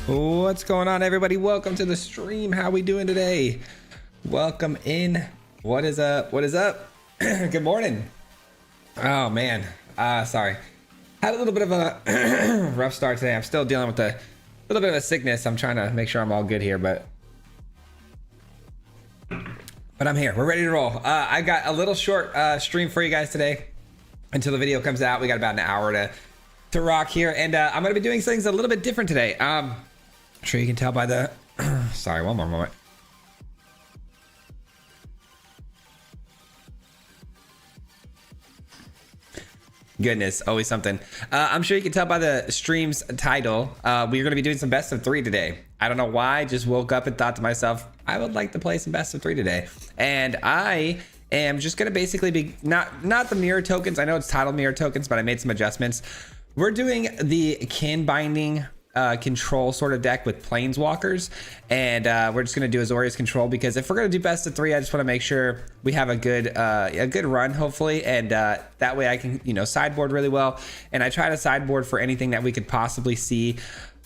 What's going on, everybody? Welcome to the stream. How we doing today? Welcome in. What is up? What is up? Good morning. Oh man, sorry. Had a little bit of a rough start today. I'm still dealing with a little bit of a sickness. I'm trying to make sure I'm all good here, but I'm here. We're ready to roll. I got a little short stream for you guys today until the video comes out. We got about an hour to rock here, and I'm gonna be doing things a little bit different today. I'm sure you can tell by the sorry, one more moment. Goodness, always something. I'm sure you can tell by the stream's title. We're going to be doing some best of 3 today. I don't know why, just woke up and thought to myself, I would like to play some best of 3 today. And I am just going to basically be not the mirror tokens. I know it's titled mirror tokens, but I made some adjustments. We're doing the kin binding control sort of deck with planeswalkers, and we're just going to do Azorius control, because if we're going to do best of 3, I just want to make sure we have a good run, hopefully, and that way I can, you know, sideboard really well. And I try to sideboard for anything that we could possibly see,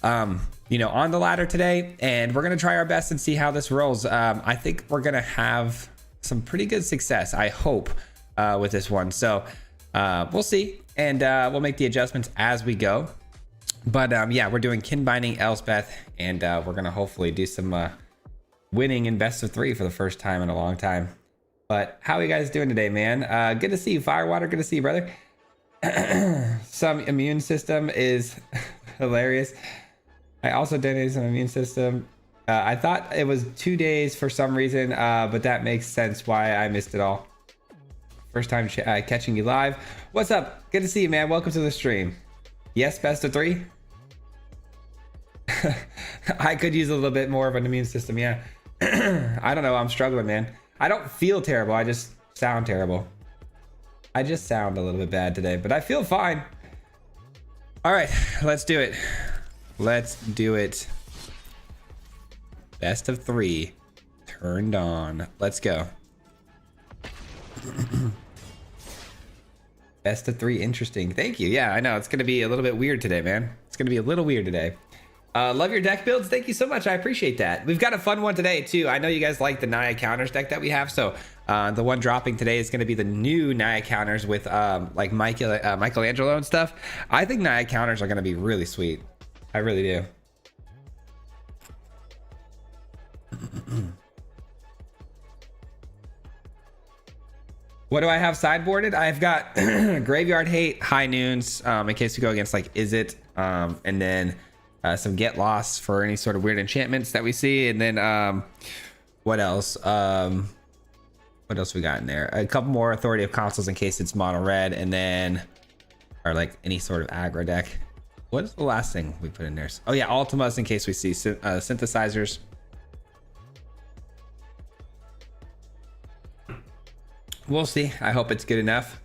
you know, on the ladder today, and we're going to try our best and see how this rolls. I think we're going to have some pretty good success, I hope, with this one. So we'll see, and we'll make the adjustments as we go. But yeah, we're doing kin binding Elspeth, and we're gonna hopefully do some winning in best of 3 for the first time in a long time. But how are you guys doing today, man? Good to see you, Firewater. Good to see you, brother. Some immune system is hilarious. I also donated some immune system. I thought it was 2 days for some reason, but that makes sense why I missed it all. First time catching you live. What's up? Good to see you, man. Welcome to the stream. Yes, best of 3. I could use a little bit more of an immune system, yeah. I don't know, I'm struggling, man. I don't feel terrible, I just sound terrible. I just sound a little bit bad today, but I feel fine. All right, let's do it. Let's do it. Best of 3 turned on. Let's go. Best of 3, interesting. Thank you. Yeah, I know it's gonna be a little bit weird today, man. It's gonna be a little weird today. Love your deck builds. Thank you so much. I appreciate that. We've got a fun one today too. I know you guys like the Naya counters deck that we have, so the one dropping today is gonna be the new Naya counters with like Michelangelo and stuff. I think Naya counters are gonna be really sweet. I really do. What do I have sideboarded? I've got Graveyard Hate, High Noons, in case we go against like Is It, and then some Get Lost for any sort of weird enchantments that we see, and then what else? What else we got in there? A couple more Authority of Consuls in case it's mono red, and then or like any sort of aggro deck. What is the last thing we put in there? Oh yeah, Ultimas in case we see synthesizers. We'll see. I hope it's good enough.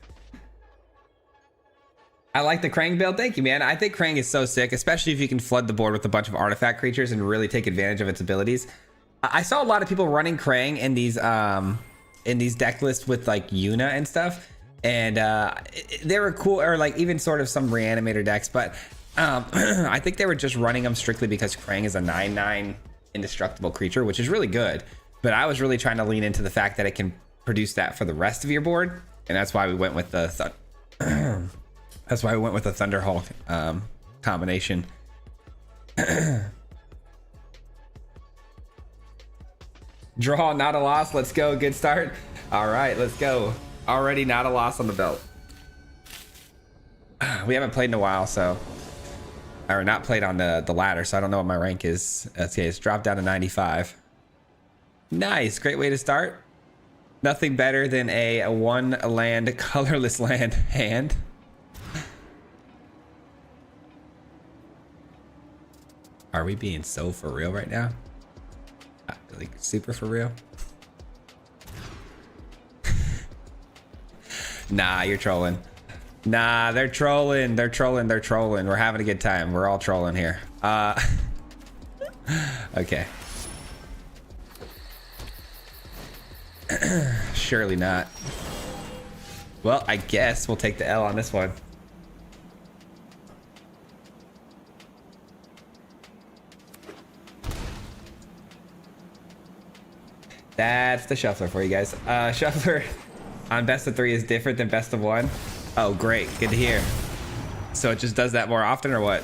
I like the Krang build. Thank you, man. I think Krang is so sick, especially if you can flood the board with a bunch of artifact creatures and really take advantage of its abilities. I saw a lot of people running Krang in these deck lists with like Yuna and stuff, and they were cool, or like even sort of some reanimator decks, but I think they were just running them strictly because Krang is a 9/9 indestructible creature, which is really good. But I was really trying to lean into the fact that it can produce that for the rest of your board, and that's why we went with the Thunderhawk combination. Draw, not a loss. Let's go. Good start. All right, let's go. Already not a loss on the belt. We haven't played in a while, so or not played on the ladder, so I don't know what my rank is. Okay, it's dropped down to 95. Nice, great way to start. Nothing better than a 1 land colorless land hand. Are we being so for real right now? Like super for real? Nah, you're trolling. Nah, they're trolling. They're trolling. They're trolling. We're having a good time. We're all trolling here. Okay. Surely not. Well, I guess we'll take the L on this one. That's the shuffler for you guys. Shuffler on best of 3 is different than best of 1. Oh, great. Good to hear. So it just does that more often or what?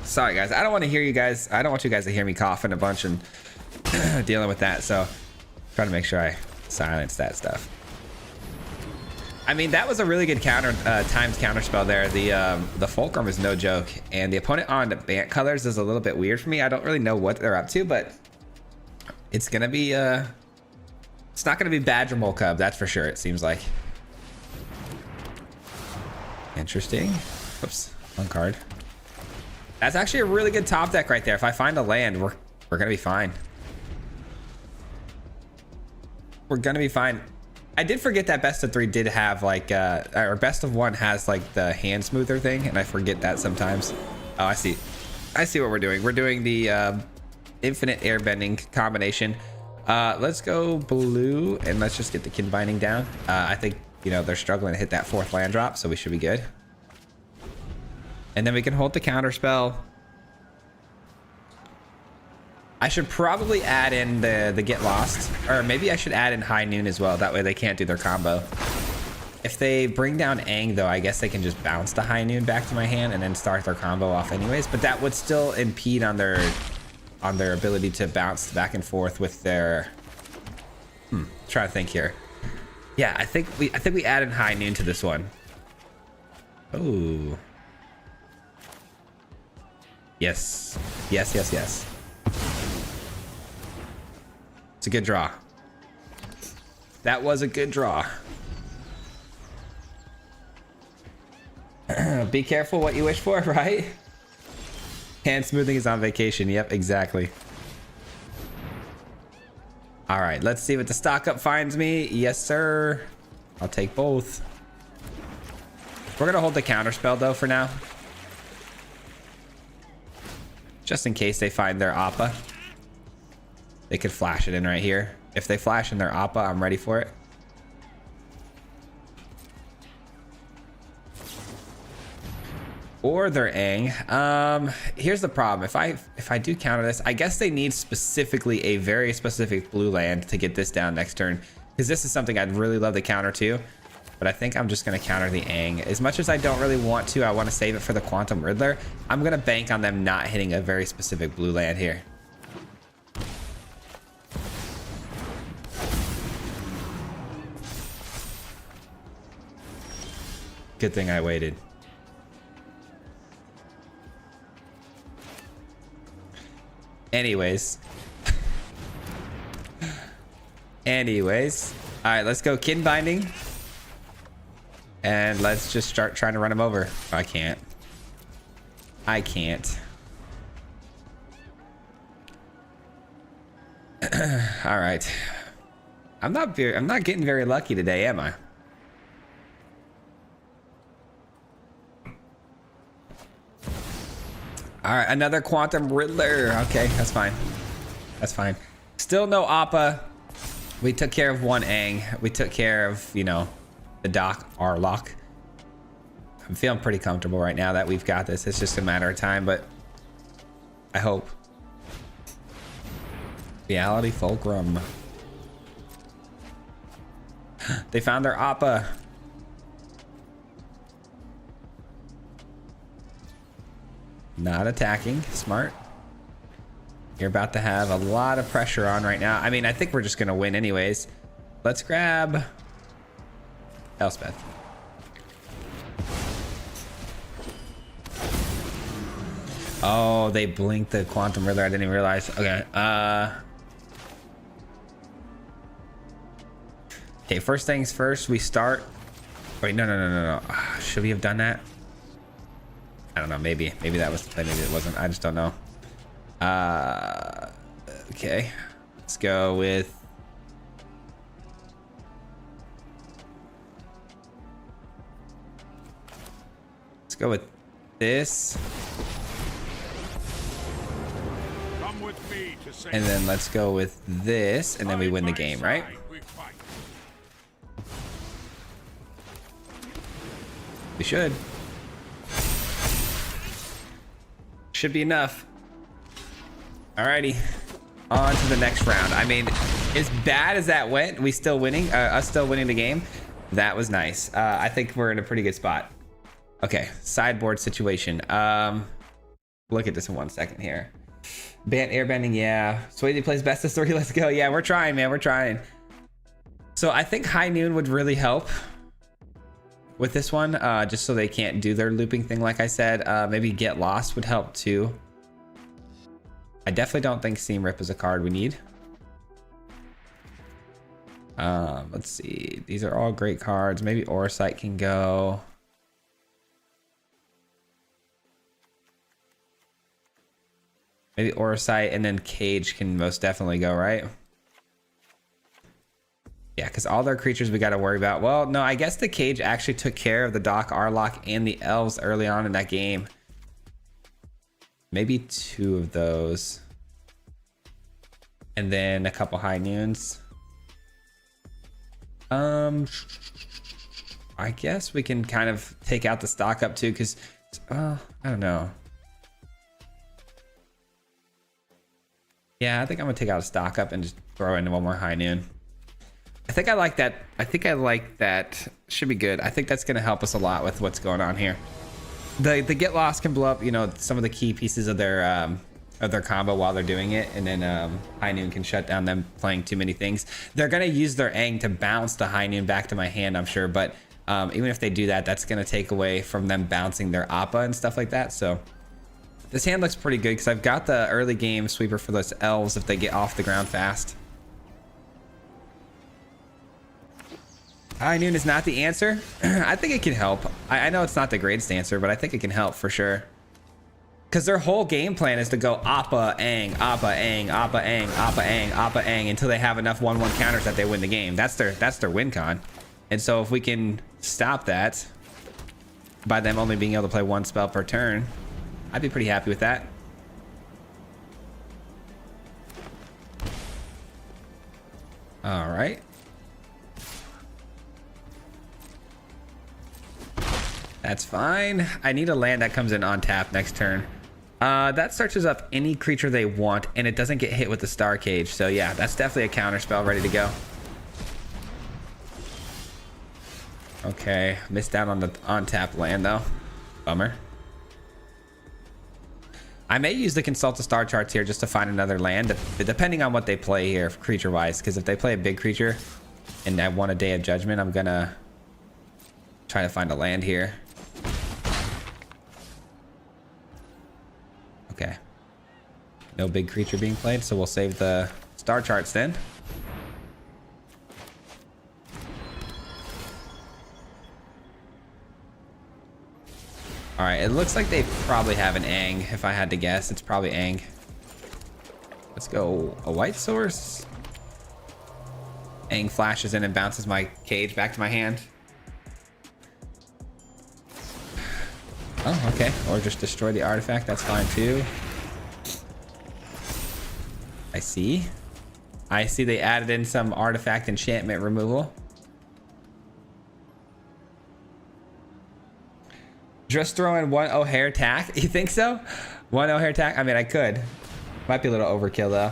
Sorry guys, I don't want to hear you guys. I don't want you guys to hear me coughing a bunch and dealing with that. So try to make sure I silence that stuff. I mean, that was a really good timed counter spell there. The Fulcrum is no joke, and the opponent on Bant colors is a little bit weird for me. I don't really know what they're up to, but it's gonna be it's not gonna be Badger Mole Cub, that's for sure. It seems like. Interesting. Oops, one card. That's actually a really good top deck right there. If I find a land, we're gonna be fine. We're gonna be fine. I did forget that best of 3 did have like or best of 1 has like the hand smoother thing, and I forget that sometimes. Oh, I see what we're doing. We're doing the infinite airbending combination. Let's go blue and let's just get the kin binding down. I think, you know, they're struggling to hit that 4th land drop, so we should be good. And then we can hold the counter spell. I should probably add in the get lost, or maybe I should add in high noon as well. That way they can't do their combo. If they bring down Aang though, I guess they can just bounce the high noon back to my hand and then start their combo off anyways. But that would still impede on their ability to bounce back and forth with their. Try to think here. Yeah, I think we added high noon to this one. Ooh. Yes. Yes, yes, yes. It's a good draw. That was a good draw. Be careful what you wish for, right? Hand smoothing is on vacation. Yep, exactly. All right, let's see what the stock up finds me. Yes, sir. I'll take both. We're gonna hold the counter spell though for now. Just in case they find their Appa. They could flash it in right here. If they flash in their Appa, I'm ready for it. Or their Aang. Here's the problem. If I do counter this, I guess they need specifically a very specific blue land to get this down next turn. Because this is something I'd really love to counter too. But I think I'm just going to counter the Aang. As much as I don't really want to, I want to save it for the Quantum Riddler. I'm going to bank on them not hitting a very specific blue land here. Good thing I waited. Anyways. All right, let's go kin binding. And let's just start trying to run him over. I can't. All right. I'm not getting very lucky today, am I? All right, another Quantum Riddler. Okay, that's fine. Still no Appa. We took care of one Aang. We took care of, you know, the Doc Arlock. I'm feeling pretty comfortable right now that we've got this. It's just a matter of time, but I hope. Reality Fulcrum. They found their Appa. Not attacking. Smart. You're about to have a lot of pressure on right now. I mean, I think we're just going to win anyways. Let's grab Elspeth. Oh, they blinked the Quantum Riddler. I didn't even realize. Okay. Okay, first things first, we start. Wait, no. Should we have done that? I don't know. Maybe that was the play. Maybe it wasn't. I just don't know. Okay. Let's go with Let's go with this. Come with me to save And then let's go with this, and then we win the game, right? We should. Should be enough. Alrighty. On to the next round. I mean, as bad as that went, we still winning, us still winning the game. That was nice. I think we're in a pretty good spot. Okay, sideboard situation. Look at this in 1 second here. Airbending, yeah. Swayze plays best of 3. Let's go. Yeah, we're trying, man. We're trying. So I think High Noon would really help with this one, just so they can't do their looping thing, like I said. Maybe Get Lost would help too. I definitely don't think Seam Rip is a card we need. Let's see. These are all great cards. Maybe Orsight can go. Maybe Orsight, and then Cage can most definitely go, right? Yeah, because all their creatures we got to worry about. Well, no, I guess the Cage actually took care of the Doc Arlock and the Elves early on in that game. Maybe 2 of those. And then a couple High Noons. I guess we can kind of take out the stock up too, because I don't know. Yeah, I think I'm gonna take out a stock up and just throw in one more High Noon. I think I like that. I think I like that. Should be good. I think that's gonna help us a lot with what's going on here. The Get Lost can blow up, you know, some of the key pieces of their combo while they're doing it, and then High Noon can shut down them playing too many things. They're gonna use their Aang to bounce the High Noon back to my hand, I'm sure, but even if they do that, that's gonna take away from them bouncing their Appa and stuff like that. So this hand looks pretty good because I've got the early game sweeper for those Elves if they get off the ground fast. High Noon is not the answer. I think it can help. I know it's not the greatest answer, but I think it can help for sure. Because their whole game plan is to go Appa, Aang, Appa, Aang, Appa, Aang, Appa, Aang, Appa, Aang until they have enough 1/1 counters that they win the game. That's their win con. And so if we can stop that by them only being able to play 1 spell per turn, I'd be pretty happy with that. All right. That's fine. I need a land that comes in on tap next turn. That searches up any creature they want, and it doesn't get hit with the Star Cage. So yeah, that's definitely a counter spell ready to go. Okay, missed out on the on-tap land though. Bummer. I may use the Consult the Star charts here just to find another land, depending on what they play here, creature-wise. Because if they play a big creature and I want a Day of Judgment, I'm gonna try to find a land here. Okay. No big creature being played, so we'll save the star charts then. All right, it looks like they probably have an Aang. If I had to guess, it's probably Aang. Let's go a white source. Aang flashes in and bounces my Cage back to my hand. Oh, okay. Or just destroy the artifact. That's fine too. I see. I see they added in some artifact enchantment removal. Just throw in 1 O'Hare tack. You think so? 1 O'Hare tack? I mean, I could. Might be a little overkill though.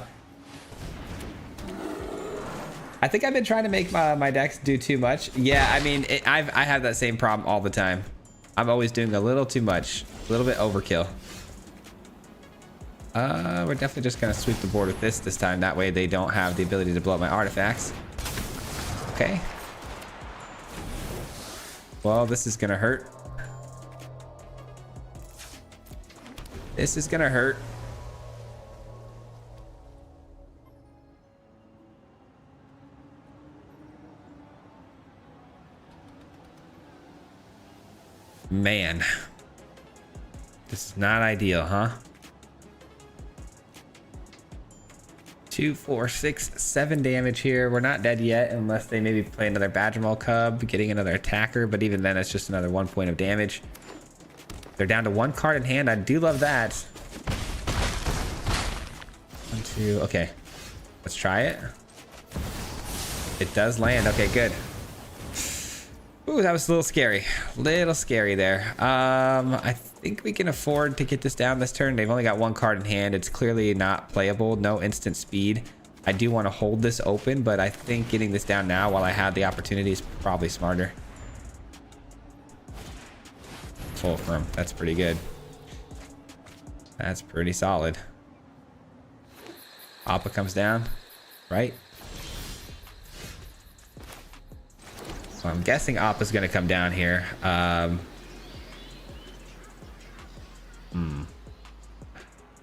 I think I've been trying to make my decks do too much. Yeah, I mean, I have that same problem all the time. I'm always doing a little too much, a little bit overkill. We're definitely just gonna sweep the board with this time. That way they don't have the ability to blow up my artifacts. Okay. Well, this is gonna hurt. This is gonna hurt. Man, this is not ideal, huh? 2, 4, 6, 7 damage here. We're not dead yet unless they maybe play another Badgermaul Cub, getting another attacker, but even then it's just another 1 point of damage. They're down to 1 card in hand. I do love that. 1, 2. Okay, let's try it. It does land. Okay, good. Ooh, that was a little scary. Little scary there. I think we can afford to get this down this turn. They've only got 1 card in hand. It's clearly not playable. No instant speed. I do want to hold this open, but I think getting this down now while I have the opportunity is probably smarter. Fulcrum. That's pretty good. That's pretty solid. Appa comes down, right? So I'm guessing Appa's going to come down here.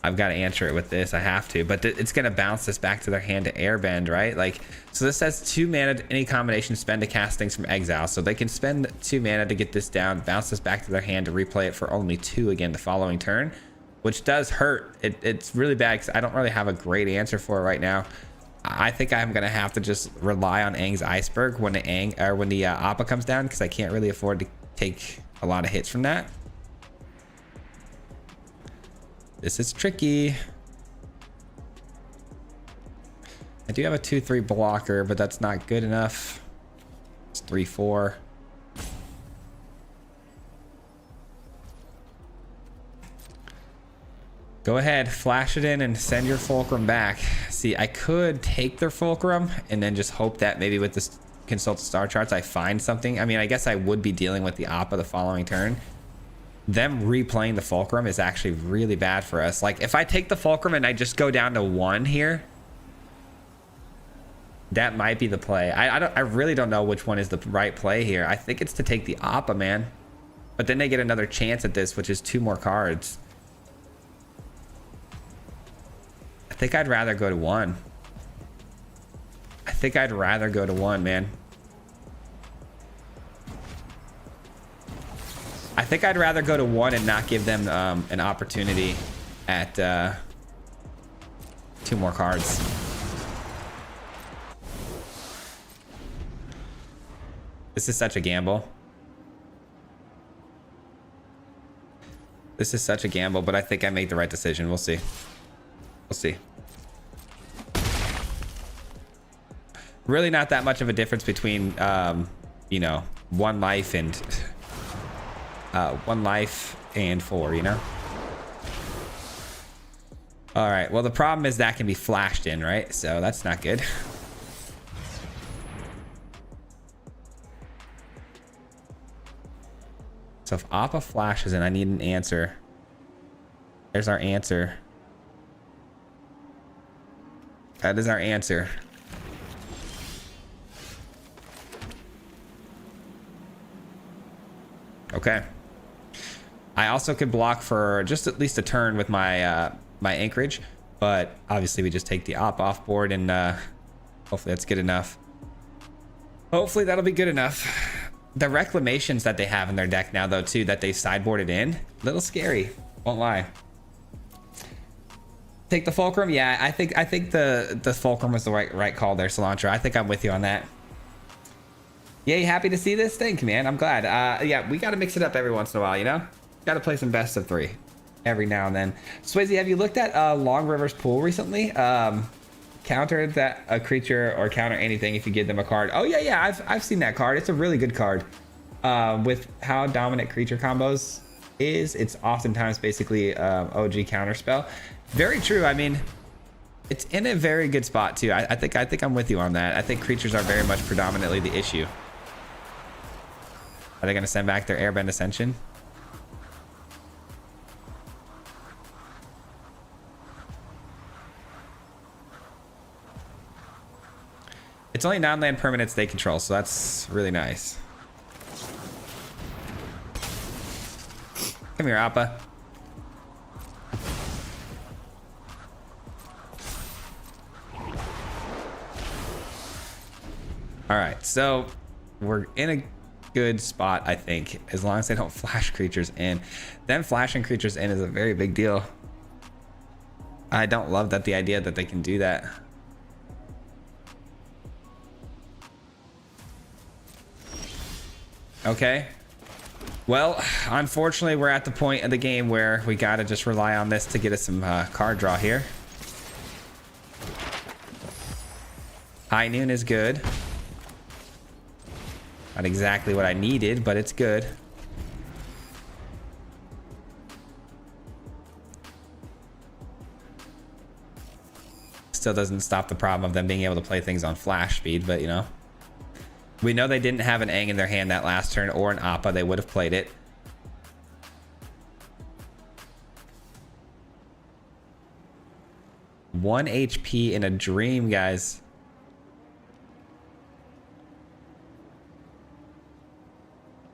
I've got to answer it with this. I have to, but it's going to bounce this back to their hand to airbend, right? Like, so this says 2 mana, any combination spend to cast things from exile. So they can spend 2 mana to get this down, bounce this back to their hand to replay it for only 2 again the following turn, which does hurt. It's really bad because I don't really have a great answer for it right now. I think I'm going to have to just rely on Aang's Iceberg when the Appa comes down, because I can't really afford to take a lot of hits from that. This is tricky. I do have a 2/3 blocker, but that's not good enough. It's 3/4. Go ahead, flash it in and send your Fulcrum back. See, I could take their Fulcrum and then just hope that maybe with this consult star charts I find something. I mean, I guess I would be dealing with the Appa the following turn. Them replaying the Fulcrum is actually really bad for us. Like, if I take the Fulcrum and I just go down to 1 here, that might be the play. I really don't know which one is the right play here. I think it's to take the Appa, man. But then they get another chance at this, which is 2 more cards. I think I'd rather go to 1. I think I'd rather go to 1, man. I think I'd rather go to 1 and not give them an opportunity at 2 more cards. This is such a gamble. This is such a gamble, but I think I made the right decision. We'll see. We'll see. Really not that much of a difference between, you know, 1 life and 1 life and 4, you know? All right, well, the problem is that can be flashed in, right? So that's not good. So if Appa flashes in, I need an answer. There's our answer. That is our answer. Okay. I also could block for just at least a turn with my my anchorage, but obviously we just take the op off board, and hopefully that's good enough. Hopefully that'll be good enough. The reclamations that they have in their deck now, though, too, that they sideboarded in, a little scary, won't lie. Take the Fulcrum. Yeah, I think the Fulcrum was the right call there, Cilantro. I think I'm with you on that. Yay, happy to see this. Thank you, man. I'm glad. Yeah, we got to mix it up every once in a while, you know? Got to play some best of 3 every now and then. Swayze, have you looked at Long River's pool recently? Counter that a creature or counter anything if you give them a card. Oh yeah, I've seen that card. It's a really good card. With how dominant creature combos is, it's oftentimes basically OG counter spell. Very true. I mean, it's in a very good spot too. I think I'm with you on that. I think creatures are very much predominantly the issue. Are they going to send back their Airbend Ascension? It's only non-land permanents they control, so that's really nice. Come here, Appa. All right, so we're in a good spot, I think, as long as they don't flash creatures in. Them flashing creatures in is a very big deal. I don't love the idea that they can do that. Okay. Well, unfortunately, we're at the point of the game where we gotta just rely on this to get us some card draw here. High Noon is good. Not exactly what I needed, but it's good. Still doesn't stop the problem of them being able to play things on flash speed, but you know. We know they didn't have an Aang in their hand that last turn or an Appa. They would have played it. One HP in a dream, guys.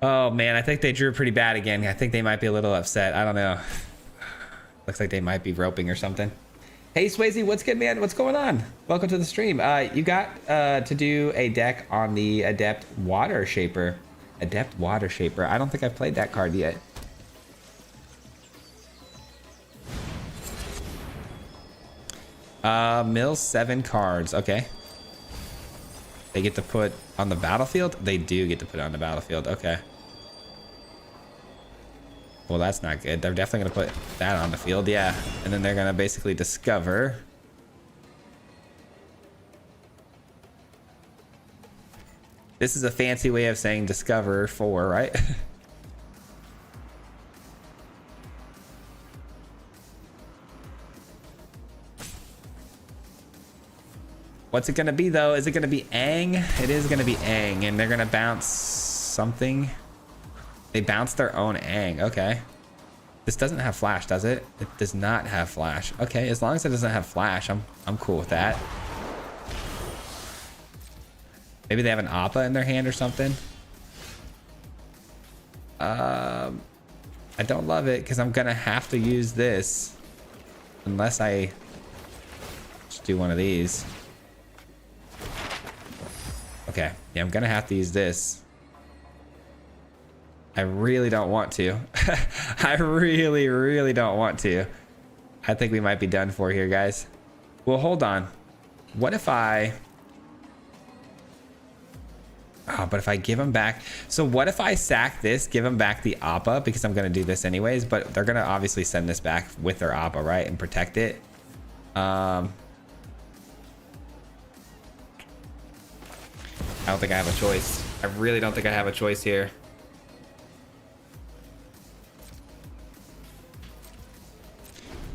Oh, man. I think they drew pretty bad again. I think they might be a little upset. I don't know. Looks like they might be roping or something. Hey, Swayze, what's good, man? What's going on? Welcome to the stream. You got to do a deck on the Adept Water Shaper. Adept Water Shaper. I don't think I've played that card yet. Mill 7 cards. Okay. They get to put on the battlefield? They do get to put it on the battlefield. Okay. Well, that's not good. They're definitely going to put that on the field. Yeah. And then they're going to basically discover. This is a fancy way of saying discover 4, right? What's it going to be, though? Is it going to be Aang? It is going to be Aang. And they're going to bounce something. They bounced their own Aang. Okay. This doesn't have flash, does it? It does not have flash. Okay, as long as it doesn't have flash, I'm cool with that. Maybe they have an Appa in their hand or something. I don't love it because I'm gonna have to use this unless I just do one of these. Okay, yeah, I'm gonna have to use this. I really don't want to. I really don't want to. I think we might be done for here, guys. Well, hold on. What if I... Oh, but if I give them back... So what if I sack this, give them back the Appa, because I'm going to do this anyways, but they're going to obviously send this back with their Appa, right? And protect it. I don't think I have a choice. I really don't think I have a choice here.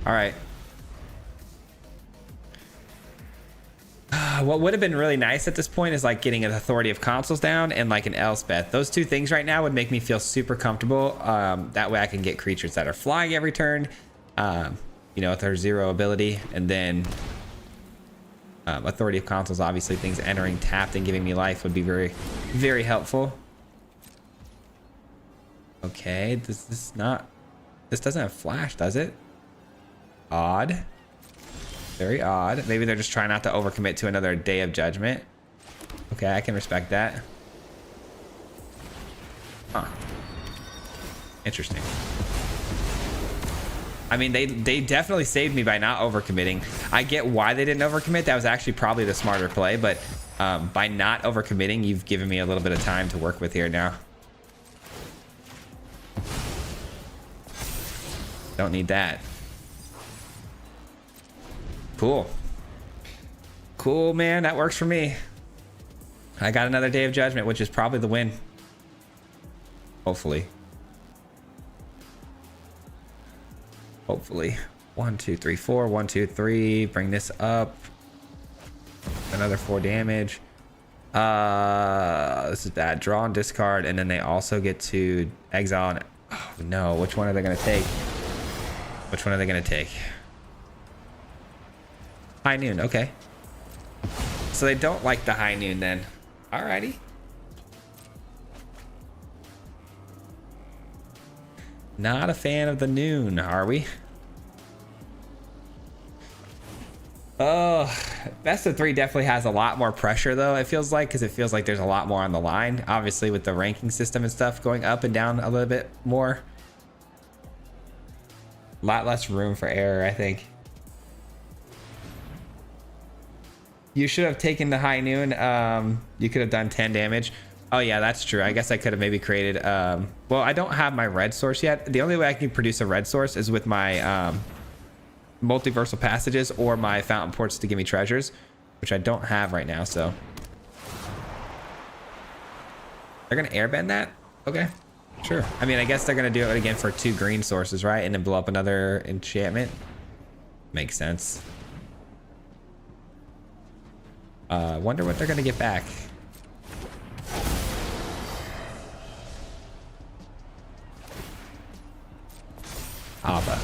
All right. What would have been really nice at this point is like getting an Authority of Consuls down and like an Elspeth. Those two things right now would make me feel super comfortable. That way I can get creatures that are flying every turn, you know, with their 0 ability. And then Authority of Consuls, obviously things entering tapped and giving me life would be very, very helpful. Okay, this doesn't have flash, does it? Odd. Very odd. Maybe they're just trying not to overcommit to another Day of Judgment. Okay, I can respect that. Huh. Interesting. I mean, they definitely saved me by not overcommitting. I get why they didn't overcommit. That was actually probably the smarter play, but by not overcommitting, you've given me a little bit of time to work with here now. Don't need that. Cool. Cool, man. That works for me. I got another Day of Judgment, which is probably the win. Hopefully. Hopefully. 1, 2, 3, 4. 1, 2, 3. Bring this up. Another 4 damage. This is bad. Draw and discard, and then they also get to exile. And, oh no, which one are they going to take? Which one are they going to take? High Noon, okay. So they don't like the High Noon then. Alrighty. Not a fan of the Noon, are we? Oh, best of 3 definitely has a lot more pressure though, it feels like, because it feels like there's a lot more on the line. Obviously with the ranking system and stuff going up and down a little bit more. A lot less room for error, I think. You should have taken the High Noon. You could have done 10 damage. Oh yeah, that's true. I guess I could have maybe created, well, I don't have my red source yet. The only way I can produce a red source is with my multiversal passages or my fountain ports to give me treasures, which I don't have right now, so. They're gonna airbend that? Okay, sure. I mean, I guess they're gonna do it again for 2 green sources, right? And then blow up another enchantment. Makes sense. Wonder what they're gonna get back. Appa.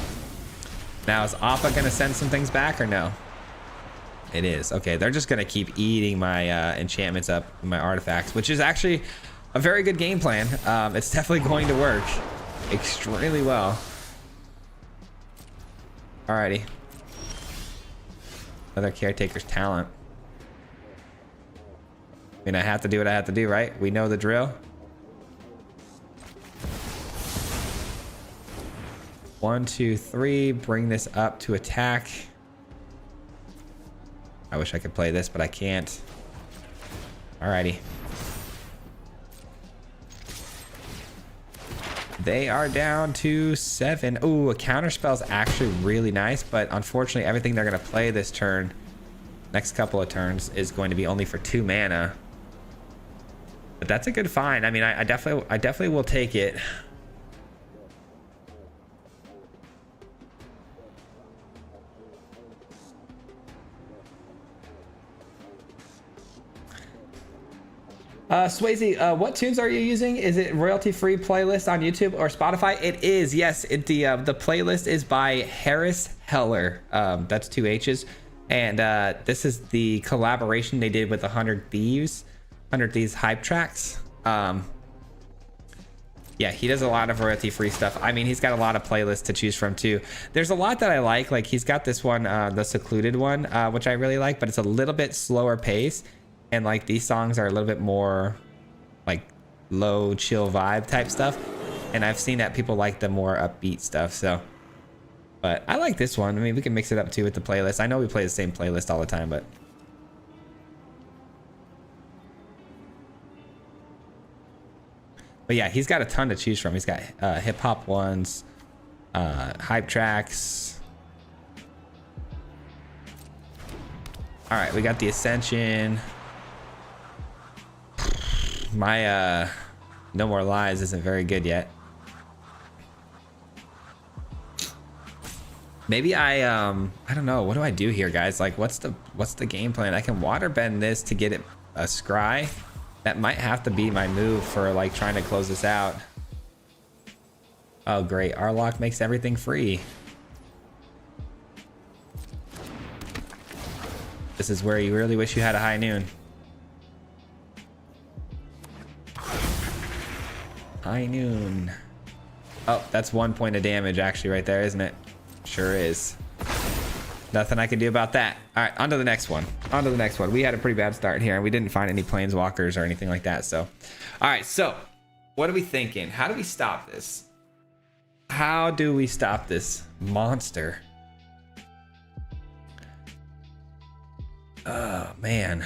Now is Appa gonna send some things back or no? It is. Okay, they're just gonna keep eating my enchantments up, my artifacts, which is actually a very good game plan. It's definitely going to work extremely well. Alrighty. Another caretaker's talent. I mean, I have to do what I have to do, right? We know the drill. 1, 2, 3. Bring this up to attack. I wish I could play this, but I can't. Alrighty. They are down to 7. Ooh, a counterspell is actually really nice, but unfortunately, everything they're going to play this turn, next couple of turns, is going to be only for 2 mana. But that's a good find. I mean, I definitely will take it. Swayze, what tunes are you using? Is it royalty-free playlist on YouTube or Spotify? It is, yes. The playlist is by Harris Heller. That's 2 H's. And this is the collaboration they did with 100 Thieves hype tracks. Yeah, he does a lot of royalty-free stuff. I mean, he's got a lot of playlists to choose from too. There's a lot that I like he's got this one, the secluded one, which I really like, but it's a little bit slower pace. And like these songs are a little bit more like low chill vibe type stuff. And I've seen that people like the more upbeat stuff. So, but I like this one. I mean, we can mix it up too with the playlist. I know we play the same playlist all the time, but yeah, he's got a ton to choose from. He's got hip hop ones, hype tracks. All right, we got the Ascension. My No More Lies isn't very good yet. Maybe I don't know. What do I do here, guys? Like, what's the game plan? I can waterbend this to get it a scry. That might have to be my move for like trying to close this out. Oh, great. Arlock makes everything free. This is where you really wish you had a high noon. High noon. Oh, that's 1 point of damage actually right there, isn't it? Sure is. Nothing I can do about that. All right, on to the next one. On to the next one. We had a pretty bad start here and we didn't find any planeswalkers or anything like that. So, all right, so what are we thinking? How do we stop this? How do we stop this monster? Oh, man.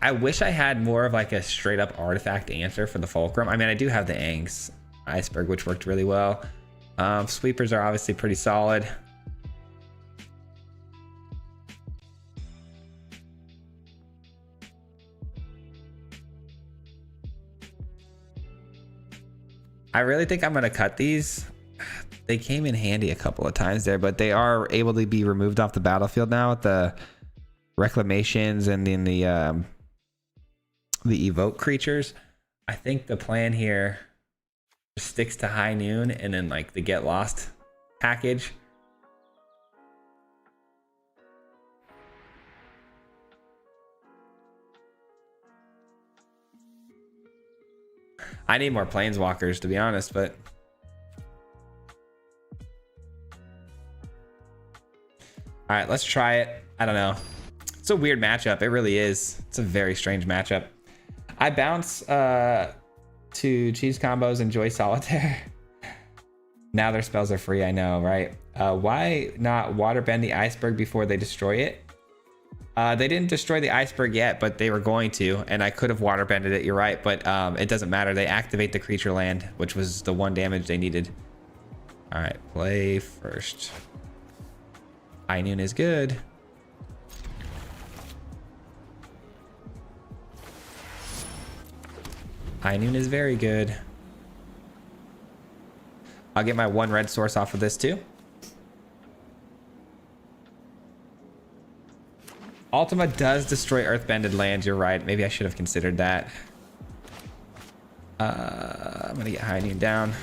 I wish I had more of like a straight up artifact answer for the Fulcrum. I mean, I do have the Aang's Iceberg, which worked really well. Sweepers are obviously pretty solid. I really think I'm going to cut these. They came in handy a couple of times there, but they are able to be removed off the battlefield now with the reclamations and then the evoke creatures. I think the plan here sticks to High Noon and then like the Get Lost package. I need more planeswalkers to be honest, but all right, let's try it. I don't know. It's a weird matchup. It really is. It's a very strange matchup. I bounce to cheese combos, enjoy solitaire. Now their spells are free, I know, right? Why not waterbend the iceberg before they destroy it? They didn't destroy the iceberg yet, but they were going to, and I could have waterbended it, you're right, but it doesn't matter. They activate the creature land, which was the one damage they needed. All right, play first. High Noon is good. High Noon is very good. I'll get my 1 red source off of this too. Ultima does destroy earthbended lands, you're right. Maybe I should have considered that. I'm gonna get High Noon down.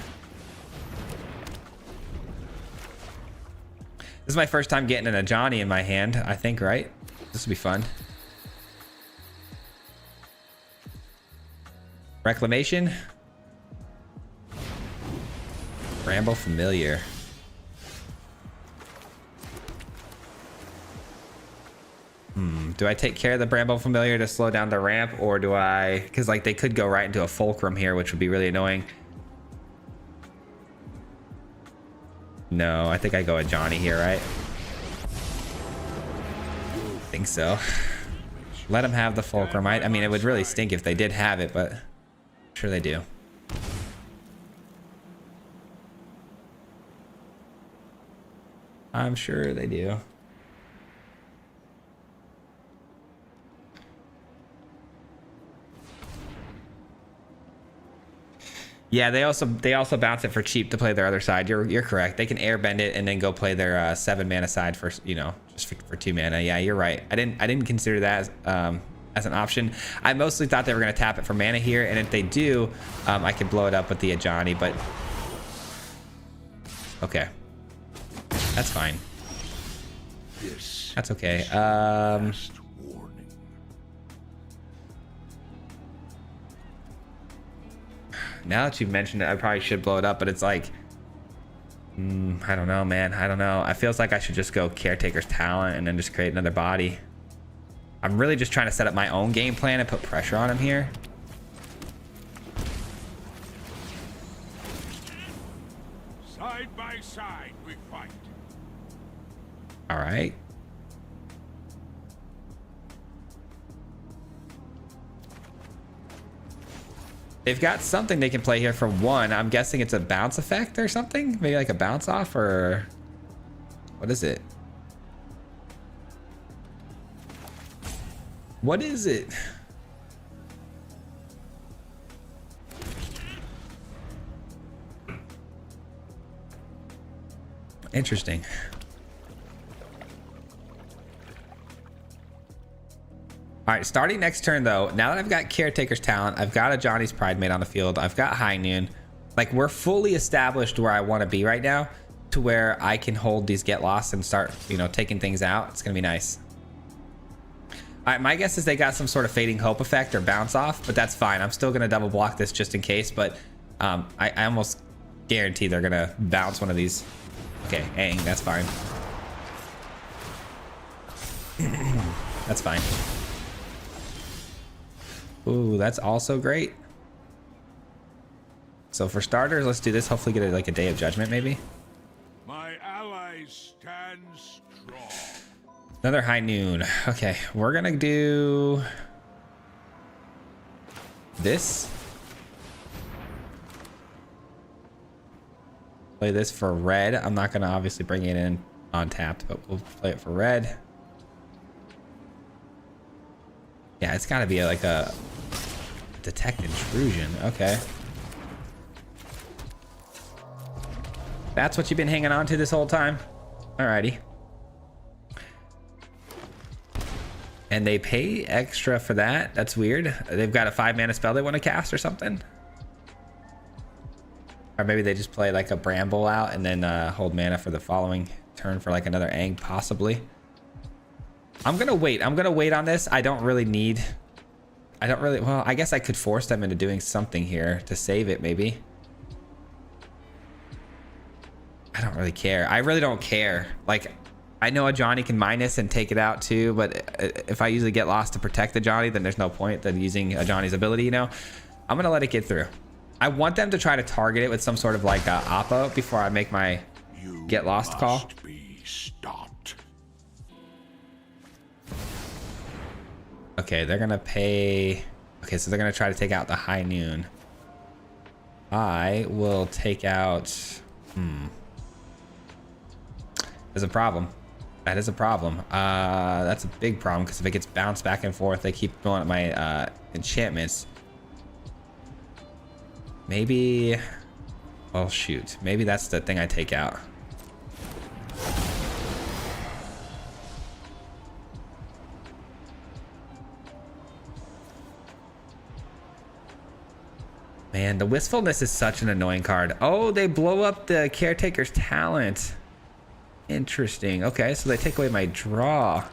This is my first time getting an Ajani in my hand, I think, right? This will be fun. Reclamation. Bramble Familiar. Do I take care of the Bramble Familiar to slow down the ramp, or do I... Because, like, they could go right into a Fulcrum here, which would be really annoying. No, I think I go with Johnny here, right? I think so. Let him have the Fulcrum. I mean, it would really stink if they did have it, but I'm sure they do. I'm sure they do. Yeah, they also bounce it for cheap to play their other side. You're correct. They can airbend it and then go play their 7 mana side for, you know, just for 2 mana. Yeah, you're right. I didn't consider that as an option. I mostly thought they were gonna tap it for mana here, and if they do, I could blow it up with the Ajani. But okay, that's fine. That's okay. Now that you've mentioned it, I probably should blow it up, but it's like, I don't know, man. I don't know. It feels like I should just go Caretaker's Talent and then just create another body. I'm really just trying to set up my own game plan and put pressure on him here. Side by side we fight. All right. They've got something they can play here for 1. I'm guessing it's a bounce effect or something. Maybe like a bounce off, or what is it? What is it? Interesting. All right, starting next turn though, now that I've got Caretaker's Talent, I've got a Johnny's Pridemate on the field, I've got High Noon, like we're fully established where I want to be right now, to where I can hold these Get Lost and start, you know, taking things out. It's gonna be nice. All right, my guess is they got some sort of Fading Hope effect or bounce off, but that's fine. I'm still gonna double block this just in case, but I almost guarantee they're gonna bounce one of these. Okay, Aang, that's fine. That's fine. Ooh, that's also great. So for starters, let's do this. Hopefully get like a Day of Judgment maybe. My allies stand strong. Another High Noon. Okay, we're gonna do this. Play this for red. I'm not gonna obviously bring it in on tapped, but we'll play it for red. Yeah, it's gotta be like a Detect Intrusion. Okay. That's what you've been hanging on to this whole time? Alrighty. And they pay extra for that? That's weird. They've got a 5 mana spell they want to cast or something? Or maybe they just play like a Bramble out and then hold mana for the following turn for like another Aang, possibly. I'm gonna wait. I'm gonna wait on this. I don't really need... well, I guess I could force them into doing something here to save it, maybe. I don't really care. I really don't care. Like, I know a Johnny can minus and take it out too, but if I usually get lost to protect the Johnny, then there's no point than using a Johnny's ability, you know? I'm gonna let it get through. I want them to try to target it with some sort of like oppo before I make my get lost call. Be stopped. Okay, they're gonna pay. Okay, so they're gonna try to take out the High Noon. I will take out. There's a problem. That is a problem. That's a big problem because if it gets bounced back and forth, they keep blowing up my enchantments. Maybe. Oh shoot. Maybe that's the thing I take out. Man, the Wistfulness is such an annoying card. Oh, they blow up the Caretaker's Talent. Interesting. Okay, so they take away my draw.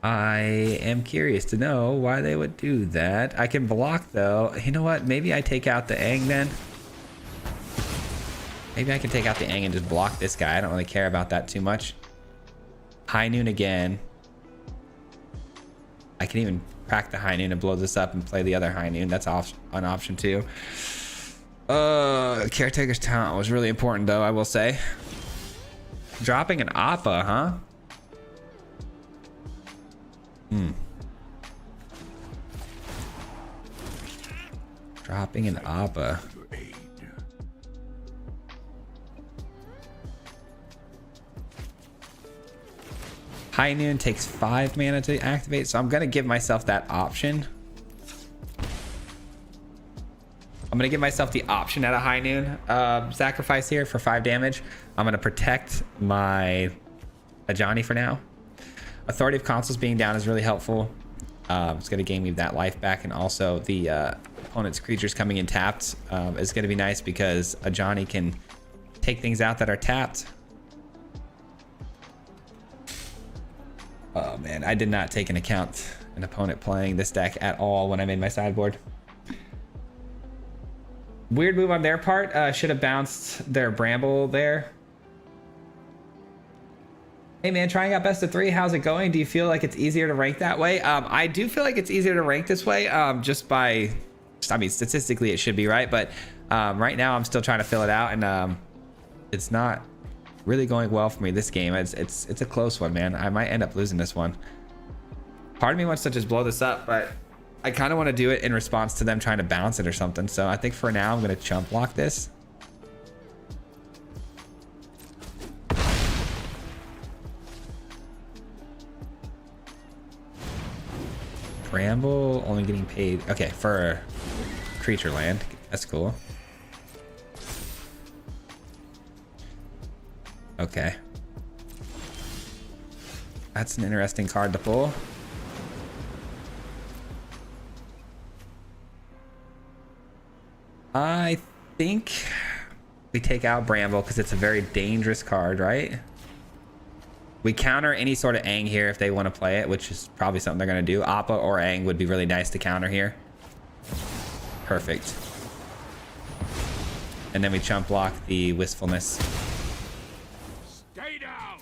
I am curious to know why they would do that. I can block though. You know what? Maybe I take out the Aang then. Maybe I can take out the Aang and just block this guy. I don't really care about that too much. High Noon again. I can even crack the High Noon and blow this up and play the other High Noon. That's an option too. Caretaker's Talent was really important though, I will say. Dropping an Appa, huh? Dropping an Appa. High Noon takes 5 mana to activate, so I'm gonna give myself that option. I'm gonna give myself the option at a High Noon sacrifice here for 5 damage. I'm gonna protect my Ajani for now. Authority of Consuls being down is really helpful. It's gonna gain me that life back, and also the opponent's creatures coming in tapped is gonna be nice because Ajani can take things out that are tapped. Oh man, I did not take into account an opponent playing this deck at all when I made my sideboard. Weird move on their part. Should have bounced their Bramble there. Hey man, trying out best of 3. How's it going? Do you feel like it's easier to rank that way? I do feel like it's easier to rank this way. Just by, I mean, statistically it should be right, but right now I'm still trying to fill it out, and it's not really going well for me this game. It's a close one, man. I might end up losing this one. Part of me wants to just blow this up, but I kind of want to do it in response to them trying to bounce it or something. So I think for now I'm going to chump block this. Bramble only getting paid. Okay, for creature land. That's cool. Okay. That's an interesting card to pull. I think we take out Bramble because it's a very dangerous card, right? We counter any sort of Aang here if they want to play it, which is probably something they're going to do. Appa or Aang would be really nice to counter here. Perfect. And then we chump block the Wistfulness. Stay down.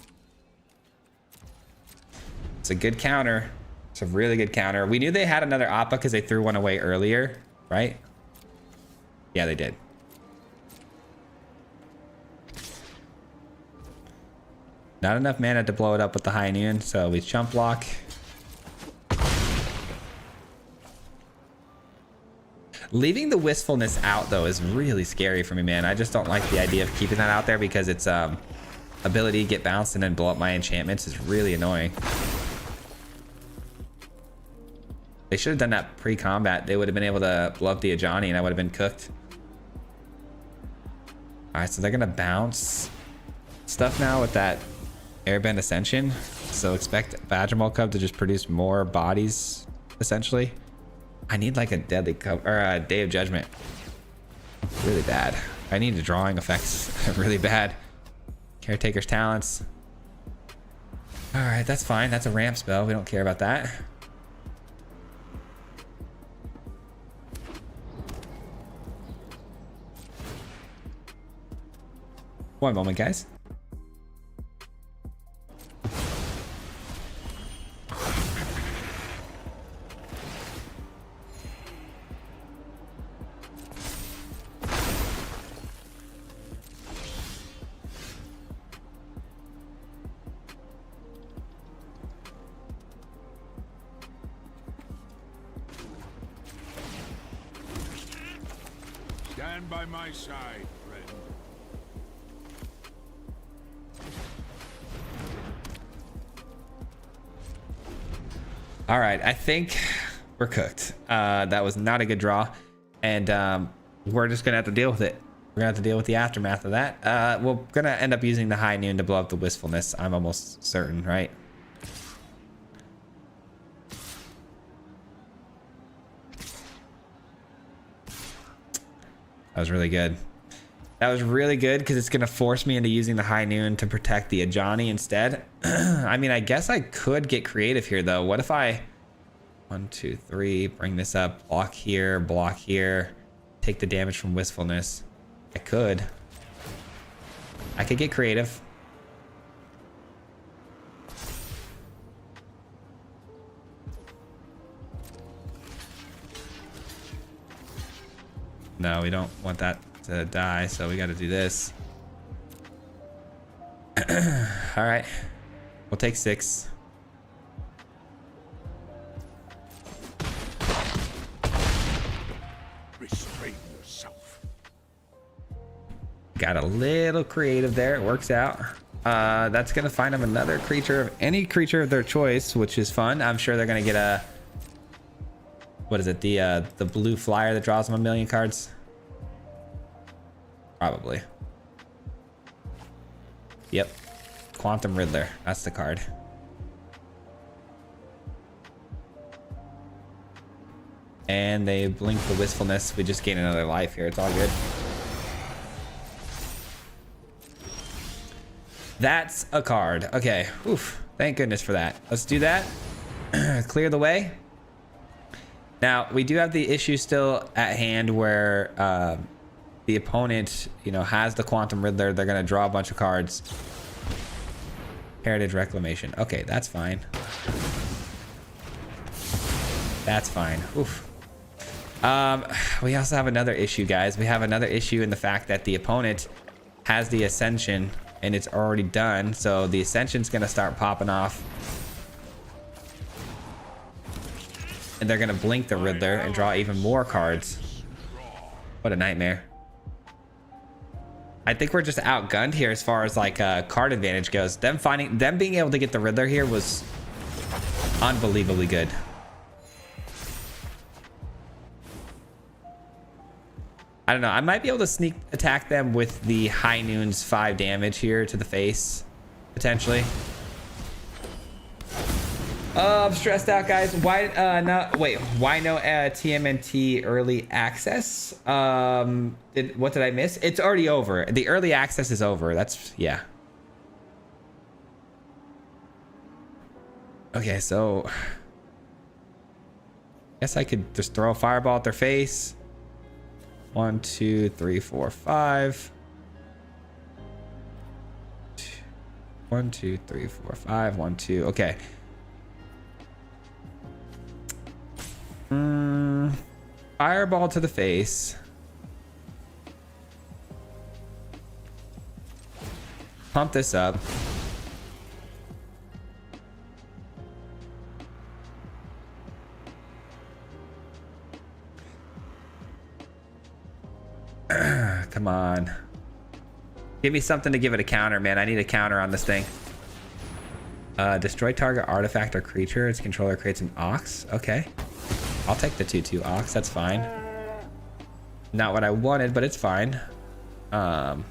It's a good counter. It's a really good counter. We knew they had another Appa because they threw one away earlier, right? Yeah, they did. Not enough mana to blow it up with the High Noon, so we chump block. Leaving the Wistfulness out though is really scary for me, man. I just don't like the idea of keeping that out there because its ability to get bounced and then blow up my enchantments is really annoying. They should have done that pre-combat. They would have been able to blow up the Ajani and I would have been cooked. All right, so they're gonna bounce stuff now with that Airbend Ascension. So expect Badgermaul Cub to just produce more bodies, essentially. I need like a Deadly Cub or a Day of Judgment. Really bad. I need the drawing effects really bad. Caretaker's Talents. All right, that's fine. That's a ramp spell. We don't care about that. One moment, guys. Stand by my side, friend. All right, I think we're cooked. That was not a good draw, and we're just gonna have to deal with it. We're gonna have to deal with the aftermath of that. We're gonna end up using the high noon to blow up the wistfulness. I'm almost certain, right? That was really good. That was really good because it's gonna force me into using the high noon to protect the Ajani instead. I mean, I guess I could get creative here though. What if I 1, 2, 3, bring this up, block here, take the damage from wistfulness. I could get creative. No, we don't want that to die, so we got to do this. All right, we'll take 6. Restrain yourself. Got a little creative there. It works out. That's gonna find them another creature of any creature of their choice, which is fun. I'm sure they're gonna get a, what is it, the blue flyer that draws them 1,000,000 cards? Probably. Yep. Quantum Riddler. That's the card. And they blink the wistfulness. We just gain another life here. It's all good. That's a card. Okay. Oof. Thank goodness for that. Let's do that. Clear the way. Now, we do have the issue still at hand where the opponent, you know, has the Quantum Riddler. They're going to draw a bunch of cards. Heritage Reclamation. Okay, that's fine. That's fine. Oof. We also have another issue, guys. We have another issue in the fact that the opponent has the Ascension and it's already done. So the Ascension's going to start popping off. And they're going to blink the Riddler and draw even more cards. What a nightmare. I think we're just outgunned here as far as like card advantage goes. Them being able to get the Riddler here was unbelievably good. I don't know. I might be able to sneak attack them with the High Noon's 5 damage here to the face, potentially. I'm stressed out, guys. Why why no TMNT early access? What did I miss? It's already over. The early access is over. That's, yeah. Okay, so I guess I could just throw a fireball at their face. 1, 2, 3, 4, 5. 1, 2, 3, 4, 5. 1, 2. Okay. Fireball to the face. Pump this up. Come on. Give me something to give it a counter, man. I need a counter on this thing. Destroy target artifact or creature. Its controller creates an Ox. Okay. I'll take the 2/2 Ox. That's fine. Not what I wanted, but it's fine. 1,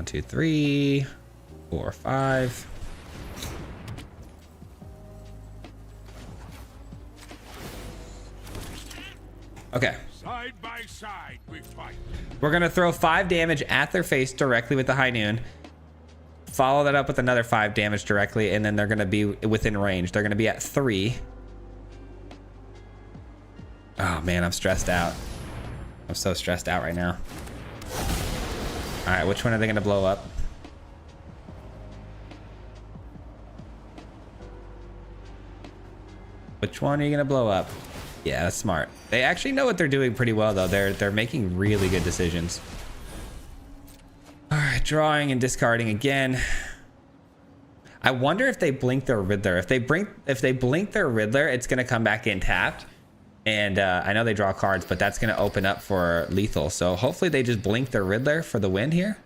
2, 3, 4, 5. Okay. Side by side we fight. We're gonna throw 5 damage at their face directly with the High Noon. Follow that up with another 5 damage directly, and then they're gonna be within range. They're gonna be at 3. Oh man, I'm stressed out. I'm so stressed out right now. All right, which one are they gonna blow up? Which one are you gonna blow up? Yeah, that's smart. They actually know what they're doing pretty well, though. They're making really good decisions. All right, drawing and discarding again. I wonder if they blink their Riddler. If they blink their Riddler, it's gonna come back in tapped. And I know they draw cards, but that's going to open up for lethal. So hopefully they just blink their Riddler for the win here.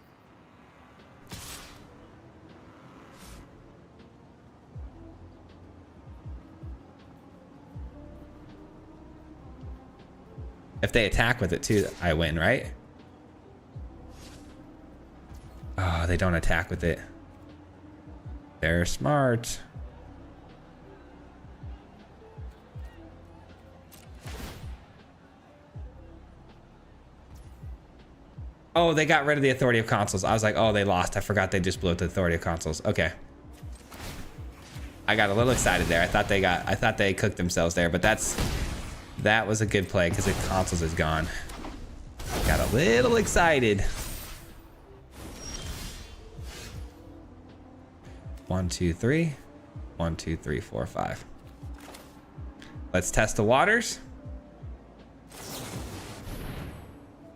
If they attack with it too, I win, right? Oh, they don't attack with it. They're smart. Oh, they got rid of the Authority of Consuls. I was like, oh, they lost. I forgot they just blew up the Authority of Consuls. Okay. I got a little excited there. I thought they cooked themselves there, but that was a good play because the Consuls is gone. Got a little excited. 1, 2, 3. 1, 2, 3, 4, 5. Let's test the waters.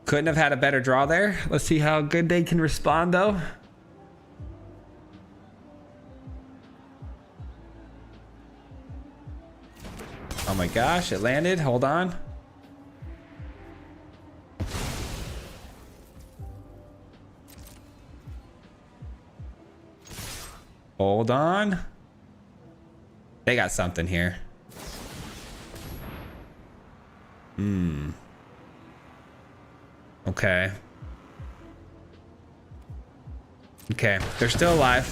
Couldn't have had a better draw there. Let's see how good they can respond though. Oh my gosh, it landed. Hold on. Hold on. They got something here. Okay. Okay, they're still alive.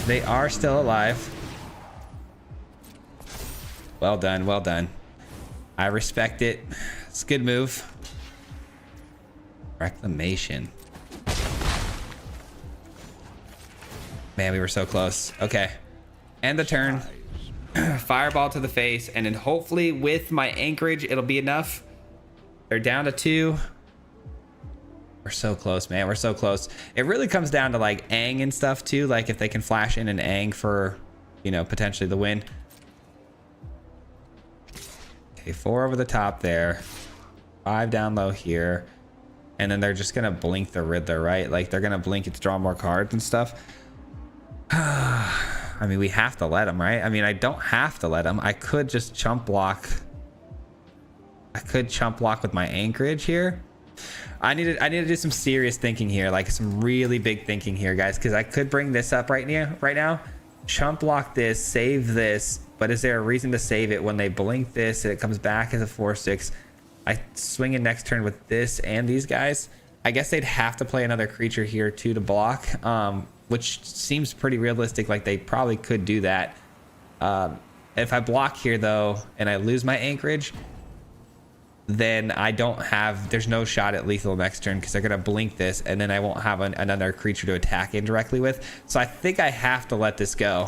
They are still alive. Well done, well done. I respect it. It's a good move. Reclamation. Man, we were so close. Okay. End the turn. Fireball to the face, and then hopefully with my anchorage, it'll be enough. They're down to 2. We're so close, man. We're so close. It really comes down to like Aang and stuff too. Like if they can flash in an Aang for, you know, potentially the win. Okay, 4 over the top there. 5 down low here. And then they're just going to blink the Riddler, right? Like they're going to blink it to draw more cards and stuff. I mean, we have to let them, right? I mean, I don't have to let them. I could just chump block. I could chump block with my anchorage here. I need to do some serious thinking here, like some really big thinking here, guys, because I could bring this up right now. Chump block this, save this, but is there a reason to save it when they blink this and it comes back as a 4/6? I swing in next turn with this and these guys. I guess they'd have to play another creature here too to block, which seems pretty realistic. Like they probably could do that. If I block here though and I lose my anchorage, then I don't have, there's no shot at lethal next turn because they're going to blink this and then I won't have another creature to attack indirectly with. So I think I have to let this go.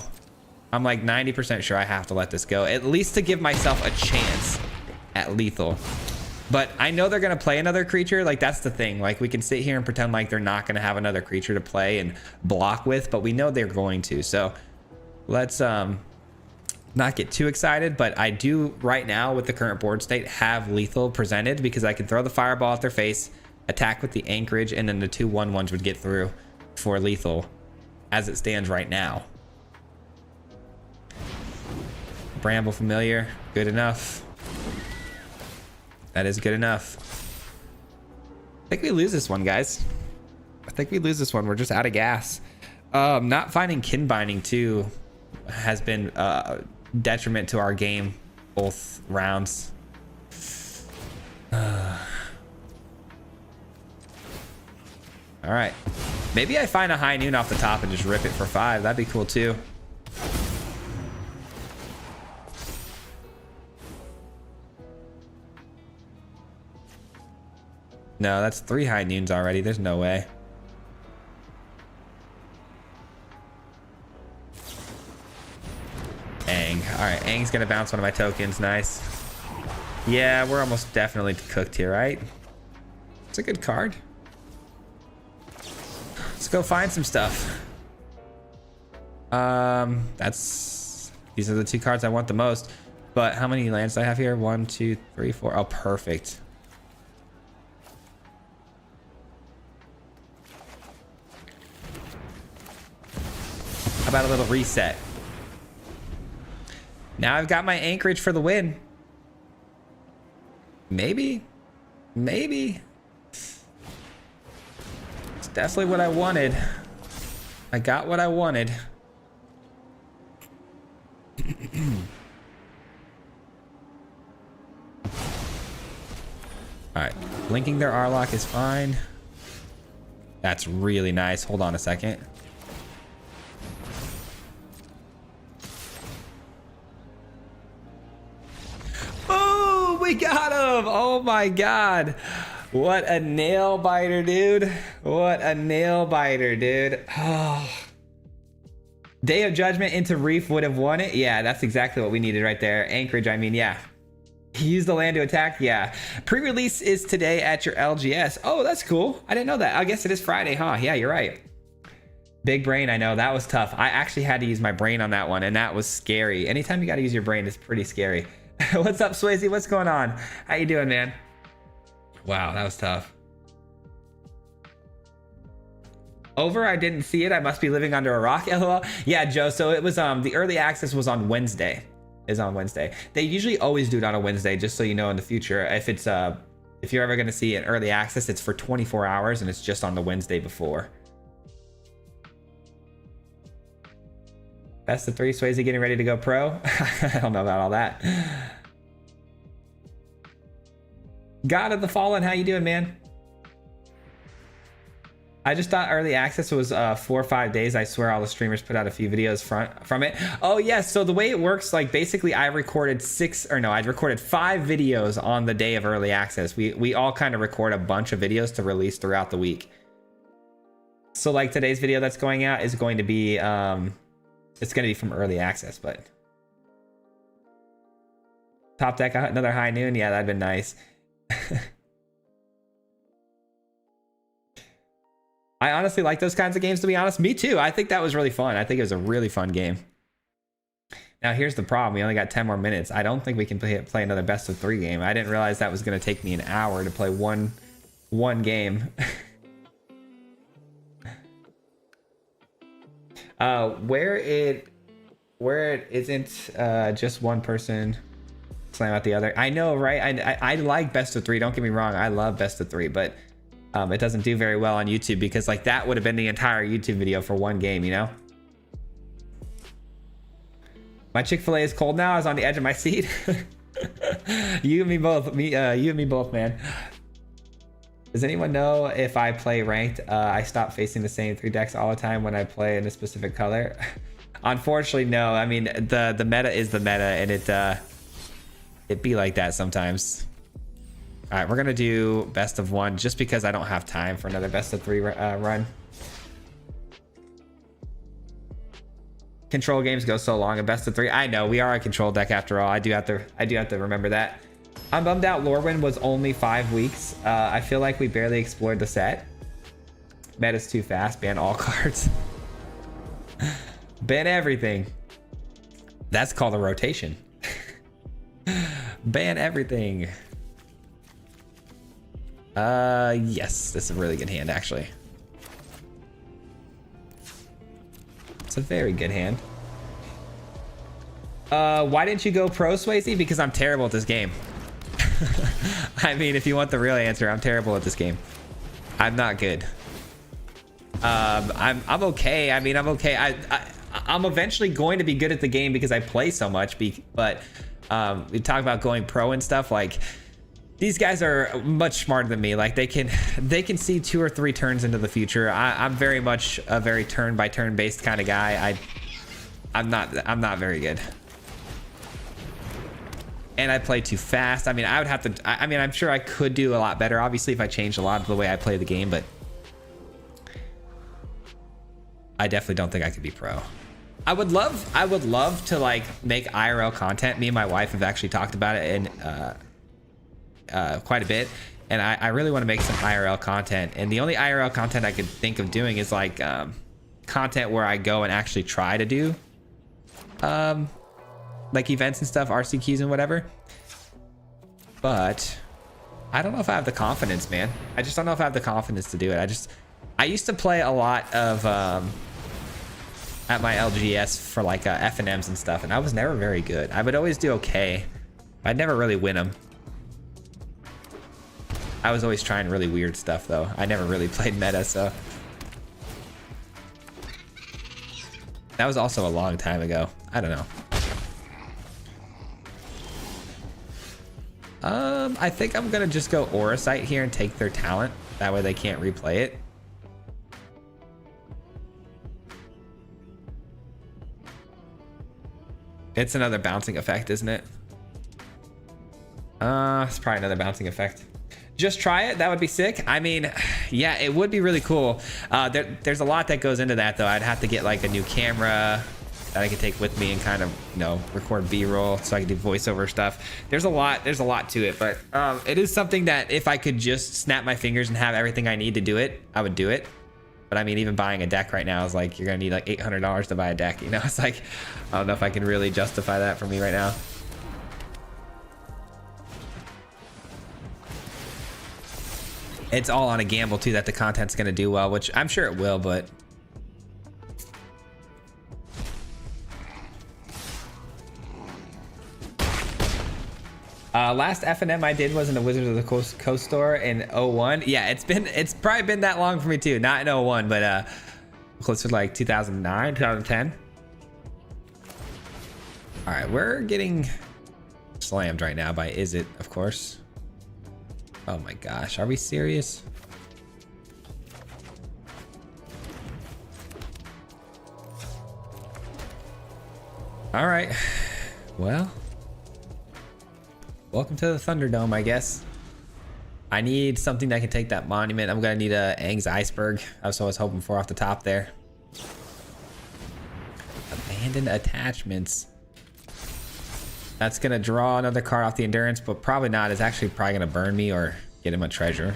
I'm like 90% sure I have to let this go, at least to give myself a chance at lethal. But I know they're going to play another creature. Like that's the thing. Like we can sit here and pretend like they're not going to have another creature to play and block with, but we know they're going to. So let's not get too excited, but I do right now with the current board state have lethal presented because I can throw the fireball at their face, attack with the anchorage, and then the 2 1/1s would get through for lethal as it stands right now. Bramble Familiar, good enough. That is good enough. I think we lose this one, guys. I think we lose this one. We're just out of gas. Not finding kin binding too has been detriment to our game both rounds. All right, maybe I find a high noon off the top and just rip it for 5. That'd be cool too. No, that's 3 high noons already. There's no way. Aang. All right, Aang's gonna bounce one of my tokens. Nice. Yeah, we're almost definitely cooked here, right? It's a good card. Let's go find some stuff. These are the 2 cards I want the most. But how many lands do I have here? 1, 2, 3, 4. Oh, perfect. How about a little reset? Now I've got my anchorage for the win. Maybe. Maybe. It's definitely what I wanted. I got what I wanted. Alright. Blinking their Arlock is fine. That's really nice. Hold on a second. Oh, we got him! Oh my god. What a nail biter, dude. What a nail biter, dude. Oh. Day of Judgment into Reef would have won it. Yeah, that's exactly what we needed right there. Anchorage, I mean, yeah. He used the land to attack. Yeah. Pre-release is today at your LGS. Oh, that's cool. I didn't know that. I guess it is Friday, huh? Yeah, you're right. Big brain, I know. That was tough. I actually had to use my brain on that one, and that was scary. Anytime you got to use your brain, it's pretty scary. What's up, Swayze? What's going on? How you doing, man? Wow, that was tough. Over, I didn't see it. I must be living under a rock. LOL. Yeah, Joe. So it was the early access was on Wednesday. Is on Wednesday. They usually always do it on a Wednesday, just so you know in the future. If it's if you're ever gonna see an early access, it's for 24 hours and it's just on the Wednesday before. Best of 3, Swayze getting ready to go pro. I don't know about all that. God of the Fallen, how you doing, man? I just thought early access was 4 or 5 days. I swear all the streamers put out a few videos from it. Oh yes, so the way it works, like basically I recorded 5 videos on the day of early access. We all kind of record a bunch of videos to release throughout the week. So like today's video that's going out is going to be it's going to be from early access, but top deck another high noon. Yeah, that'd been nice. I honestly like those kinds of games, to be honest. Me too. I think that was really fun. I think it was a really fun game. Now, here's the problem. We only got 10 more minutes. I don't think we can play another best of 3 game. I didn't realize that was going to take me an hour to play one game. Where it isn't just one person slam out the other. I know, right? I like best of 3. Don't get me wrong. I love best of 3, but it doesn't do very well on YouTube because like that would have been the entire YouTube video for one game, you know? My Chick-fil-A is cold now. I was on the edge of my seat. You and me both. You and me both, man. Does anyone know if I play ranked, I stop facing the same 3 decks all the time when I play in a specific color? Unfortunately, no. I mean, the meta is the meta, and it be like that sometimes. All right, we're gonna do best of 1 just because I don't have time for another best of 3 run. Control games go so long. A best of 3. I know we are a control deck after all. I do have to remember that. I'm bummed out. Lorwyn was only 5 weeks. I feel like we barely explored the set. Meta's too fast. Ban all cards. Ban everything. That's called a rotation. Ban everything. Yes, this is a really good hand, actually. It's a very good hand. Why didn't you go pro, Swayze? Because I'm terrible at this game. I mean, if you want the real answer, I'm terrible at this game. I'm not good. I'm okay. I mean, I'm okay. I'm eventually going to be good at the game because I play so much. But we talk about going pro and stuff. Like, these guys are much smarter than me. Like they can see 2 or 3 turns into the future. I'm very much a very turn by turn based kind of guy. I'm not very good. And I play too fast. I mean, I would have to, I mean, I'm sure I could do a lot better, obviously, if I changed a lot of the way I play the game, but I definitely don't think I could be pro. I would love to like make IRL content. Me and my wife have actually talked about it and quite a bit, and I really want to make some IRL content, and the only IRL content I could think of doing is like content where I go and actually try to do like events and stuff, RCQs and whatever. But I don't know if I have the confidence, man. I just don't know if I have the confidence to do it. I used to play a lot of at my LGS for like FNMs and stuff, and I was never very good. I would always do okay. I'd never really win them. I was always trying really weird stuff though. I never really played meta, so. That was also a long time ago. I don't know. I think I'm gonna just go Aura Sight here and take their talent. That way they can't replay it. It's another bouncing effect, isn't it? It's probably another bouncing effect. Just try it. That would be sick. I mean, yeah, it would be really cool. There's a lot that goes into that, though. I'd have to get like a new camera that I could take with me and kind of, you know, record B-roll so I can do voiceover stuff. There's a lot to it, but it is something that if I could just snap my fingers and have everything I need to do it, I would do it. But I mean, even buying a deck right now is like, you're gonna need like $800 to buy a deck, you know? It's like, I don't know if I can really justify that for me right now. It's all on a gamble too that the content's gonna do well, which I'm sure it will, but last F&M I did was in the Wizards of the Coast store in 01. Yeah, it's probably been that long for me too. Not in 01, but closer to like 2009, 2010. All right, we're getting slammed right now by Is It, of course. Oh my gosh, are we serious? All right, well, welcome to the Thunderdome, I guess. I need something that can take that monument. I'm gonna need a Aang's Iceberg. That's what I was hoping for off the top there. Abandoned attachments. That's gonna draw another card off the endurance, but probably not. It's actually probably gonna burn me or get him a treasure.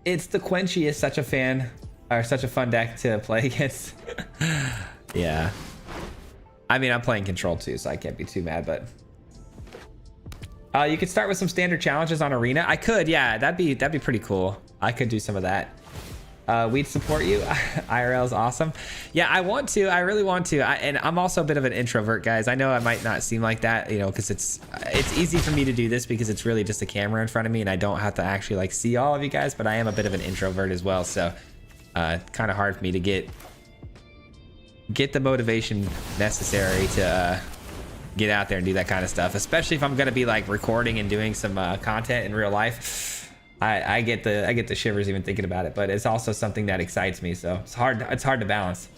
It's the Quenchy is such a fan, or such a fun deck to play against. Yeah. I mean, I'm playing Control too, so I can't be too mad, but you could start with some standard challenges on Arena. I could, yeah, that'd be pretty cool. I could do some of that. We'd support you. IRL is awesome. Yeah, I want to. I really want to. And I'm also a bit of an introvert, guys. I know I might not seem like that, you know, because it's easy for me to do this because it's really just a camera in front of me and I don't have to actually like see all of you guys. But I am a bit of an introvert as well, so kind of hard for me to get the motivation necessary to get out there and do that kind of stuff, especially if I'm gonna be like recording and doing some content in real life. I get the shivers even thinking about it, but it's also something that excites me, so it's hard to balance.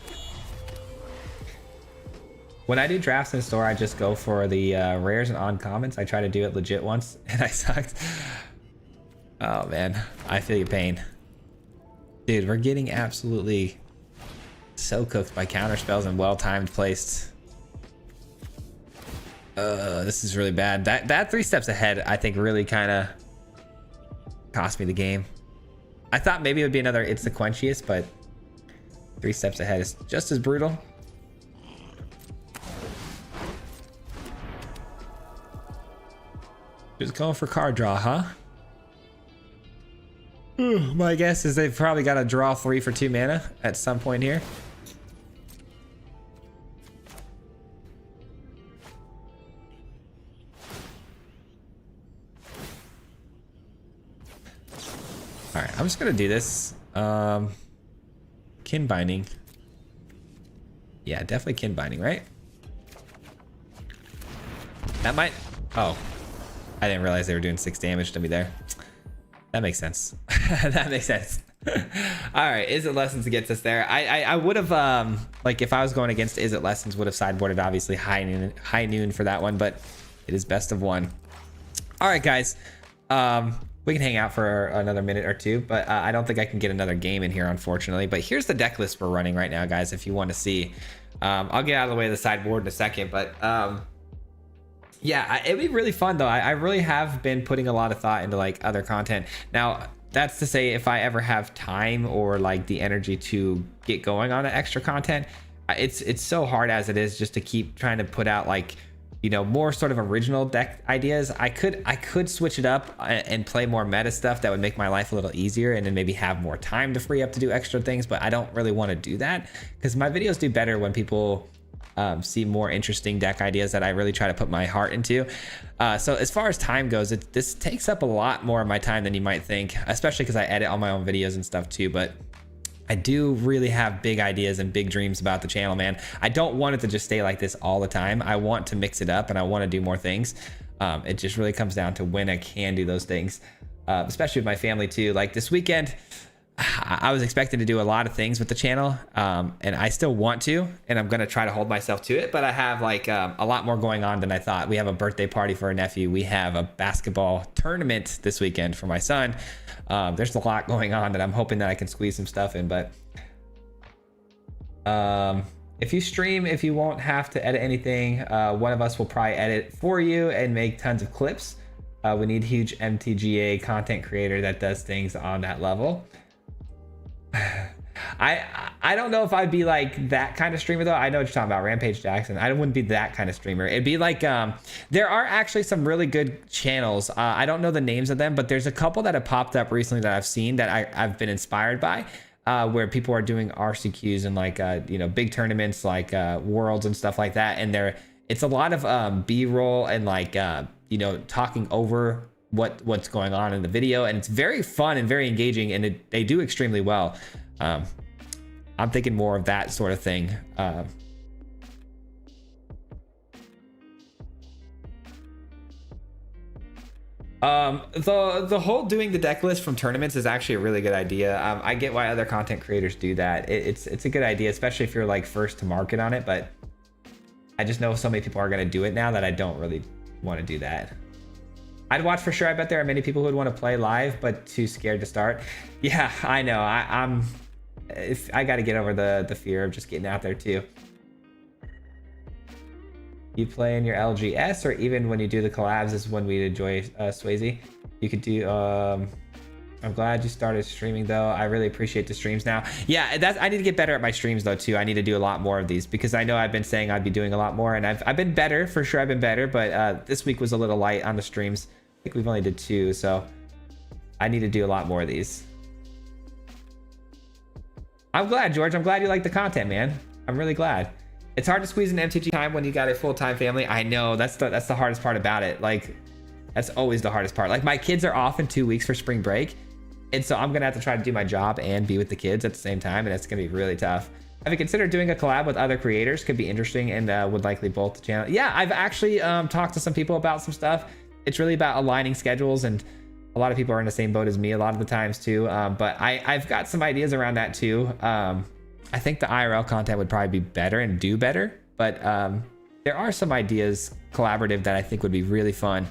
When I do drafts in the store, I just go for the rares and uncommons. I tried to do it legit once and I sucked. Oh man, I feel your pain, dude. We're getting absolutely so cooked by counter spells and well-timed placed. This is really bad. That 3 steps ahead, I think, really kind of cost me the game. I thought maybe it would be another It's the Quenchiest, but 3 steps ahead is just as brutal. Just going for card draw, huh? My guess is they've probably got to draw 3 for 2 mana at some point here. All right, I'm just gonna do this. Kin binding. Yeah, definitely kin binding, right? That might. Oh, I didn't realize they were doing 6 damage to me there. That makes sense. That makes sense. All right, Is It Lessons gets us there. I would have like if I was going against Is It Lessons, would have sideboarded obviously high noon for that one, but it is best of 1. All right, guys. We can hang out for another minute or 2, but I don't think I can get another game in here, unfortunately. But here's the deck list we're running right now, guys, if you want to see. I'll get out of the way of the sideboard in a second, but yeah, it'd be really fun, though. I really have been putting a lot of thought into, like, other content. Now, that's to say if I ever have time or, like, the energy to get going on extra content, it's so hard as it is just to keep trying to put out, like, you know, more sort of original deck ideas. I could switch it up and play more meta stuff that would make my life a little easier and then maybe have more time to free up to do extra things, but I don't really want to do that because my videos do better when people see more interesting deck ideas that I really try to put my heart into. So as far as time goes, this takes up a lot more of my time than you might think, especially because I edit all my own videos and stuff too. But I do really have big ideas and big dreams about the channel, man. I don't want it to just stay like this all the time. I want to mix it up and I want to do more things. It just really comes down to when I can do those things, especially with my family too. Like this weekend, I was expecting to do a lot of things with the channel, and I still want to, and I'm going to try to hold myself to it, but I have like a lot more going on than I thought. We have a birthday party for a nephew. We have a basketball tournament this weekend for my son. There's a lot going on that I'm hoping that I can squeeze some stuff in, but if you stream, if you won't have to edit anything, one of us will probably edit for you and make tons of clips. We need huge MTGA content creator that does things on that level. I don't know if I'd be like that kind of streamer though. I know what you're talking about, Rampage Jackson. I wouldn't be that kind of streamer. It'd be like there are actually some really good channels. I don't know the names of them, but there's a couple that have popped up recently that I've seen that I've been inspired by, where people are doing RCQs and like you know, big tournaments like Worlds and stuff like that, and it's a lot of B-roll and like you know, talking over what's going on in the video, and it's very fun and very engaging, and they do extremely well. I'm thinking more of that sort of thing. The whole doing the deck list from tournaments is actually a really good idea. I get why other content creators do that. It's a good idea, especially if you're like first to market on it, but I just know so many people are going to do it now that I don't really want to do that. I'd watch for sure. I bet there are many people who would want to play live, but too scared to start. Yeah, I know. I got to get over the fear of just getting out there too. You play in your LGS, or even when you do the collabs is when we enjoy Swayze. You could do. I'm glad you started streaming though. I really appreciate the streams now. Yeah, I need to get better at my streams though too. I need to do a lot more of these because I know I've been saying I'd be doing a lot more, and I've been better for sure. I've been better, but this week was a little light on the streams. I think we've only did 2, so I need to do a lot more of these. I'm glad, George. I'm glad you like the content, man. I'm really glad. It's hard to squeeze in MTG time when you got a full-time family. I know that's the hardest part about it. Like, that's always the hardest part. Like, my kids are off in 2 weeks for spring break, and so I'm gonna have to try to do my job and be with the kids at the same time, and it's gonna be really tough. Have you considered doing a collab with other creators? Could be interesting and would likely bolt the channel. Yeah, I've actually talked to some people about some stuff. It's really about aligning schedules, and a lot of people are in the same boat as me a lot of the times too. But I've got some ideas around that too. I think the IRL content would probably be better and do better, but there are some ideas collaborative that I think would be really fun.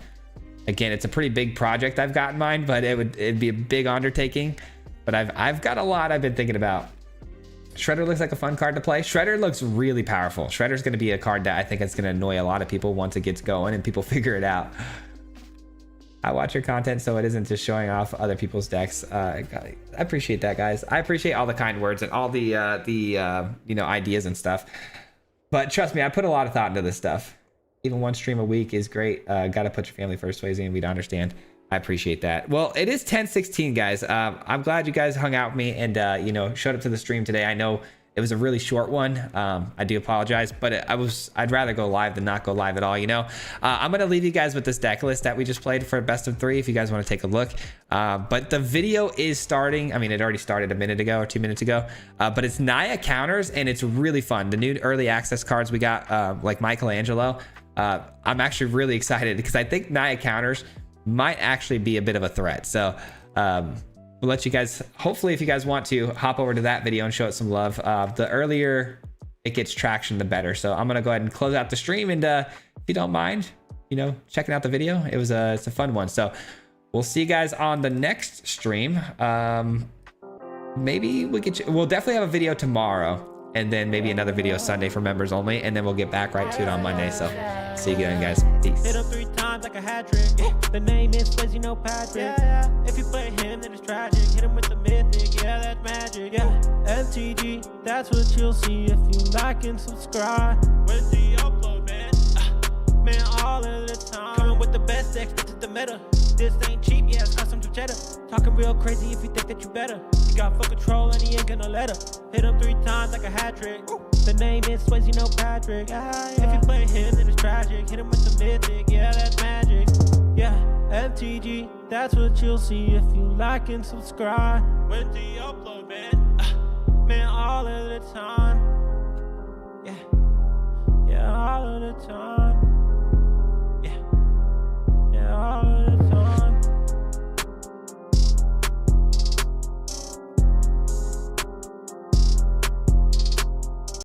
Again, it's a pretty big project I've got in mind, but it'd be a big undertaking. But I've got a lot I've been thinking about. Shredder looks like a fun card to play. Shredder looks really powerful. Shredder's going to be a card that I think it's going to annoy a lot of people once it gets going and people figure it out. I watch your content so it isn't just showing off other people's decks. I appreciate that, guys. I appreciate all the kind words and all the you know, ideas and stuff. But trust me, I put a lot of thought into this stuff. Even one stream a week is great. Gotta put your family first, Swayze, and we'd understand. I appreciate that. Well, it is 10:16, guys. I'm glad you guys hung out with me and you know, showed up to the stream today. I know it was a really short one. I do apologize, but I'd rather go live than not go live at all, you know. I'm gonna leave you guys with this deck list that we just played for best of 3 if you guys want to take a look. But the video is starting. I mean, it already started a minute ago or 2 minutes ago, but it's Naya counters and it's really fun. The new early access cards we got, like Michelangelo. I'm actually really excited because I think Naya counters might actually be a bit of a threat. So we'll let you guys, hopefully if you guys want to, hop over to that video and show it some love. The earlier it gets traction, the better. So I'm gonna go ahead and close out the stream, and if you don't mind, you know, checking out the video, it's a fun one. So we'll see you guys on the next stream. Maybe we'll definitely have a video tomorrow, and then maybe another video Sunday for members only, and then we'll get back right to it on Monday. So see you again, guys. Peace. Hit him 3 times like a hat trick. The name is Swayze, no Patrick. If you play him, then it's tragic. Hit him with the mythic, yeah, that's magic. Yeah, MTG, that's what you'll see if you like and subscribe. Where's the upload, man? Man, all of the time. Coming with the best decks, this is the meta. This ain't cheap, yeah, it's custom to cheddar. Talking real crazy if you think that you better. You got full control and he ain't gonna let her. Hit him 3 times like a hat trick. The name is Swayze, no Patrick. If you play him, then it's tragic. Hit him with the mythic, yeah, that's magic. Yeah, MTG, that's what you'll see if you like and subscribe. When do you upload, man? Man, all of the time. Yeah, all of the time.